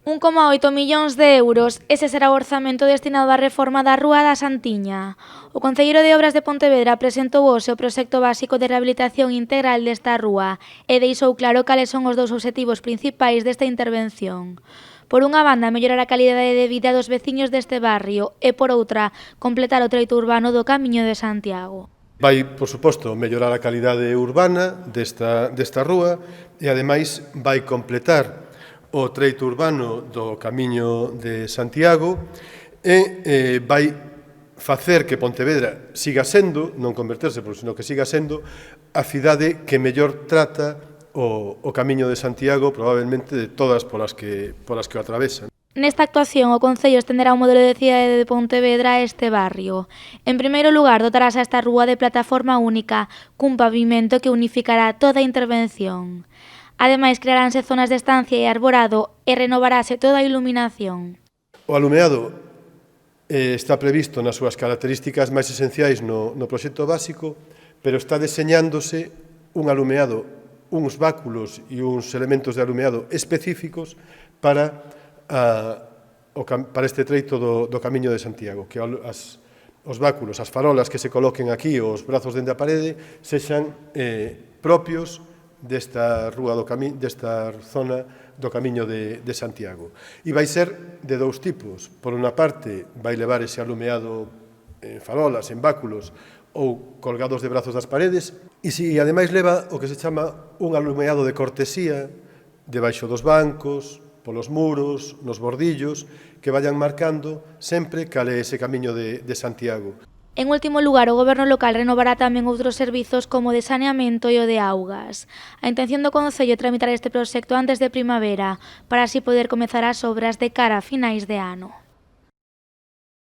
1,8 millóns de euros. Ese será o orzamento destinado á reforma da Rúa da Santiña. O Concelleiro de Obras de Pontevedra presentou hoxe o proxecto básico de rehabilitación integral desta rúa e deixou claro cales son os dous obxectivos principais desta intervención. Por unha banda, mellorar a calidade de vida dos veciños deste barrio e, por outra, completar o treito urbano do Camiño de Santiago. Vai, por suposto, mellorar a calidade urbana desta rúa e, ademais, vai completar o treito urbano do Camiño de Santiago e vai facer que Pontevedra siga sendo, non converterse, sino que siga sendo a cidade que mellor trata o Camiño de Santiago, probablemente de todas polas que o atravesan. Nesta actuación, o Concello estenderá o modelo de cidade de Pontevedra a este barrio. En primeiro lugar, dotarás a esta rúa de plataforma única, cun pavimento que unificará toda a intervención. Ademais, crearánse zonas de estancia e arborado e renovarase toda a iluminación. O alumeado está previsto nas súas características máis esenciais no proxecto básico, pero está deseñándose un alumeado, uns báculos e uns elementos de alumeado específicos para este treito do Camiño de Santiago, que os báculos, as farolas que se coloquen aquí, os brazos dende a parede, sexan propios desta zona do Camiño de Santiago. E vai ser de dous tipos. Por unha parte, vai levar ese alumeado en farolas, en báculos ou colgados de brazos das paredes, e ademais leva o que se chama un alumeado de cortesía debaixo dos bancos, polos muros, nos bordillos, que vayan marcando sempre cal é ese Camiño de Santiago. En último lugar, o Goberno local renovará tamén outros servizos como o de saneamento e o de augas. A intención do Concello é tramitar este proxecto antes de primavera, para así poder comezar as obras de cara a finais de ano.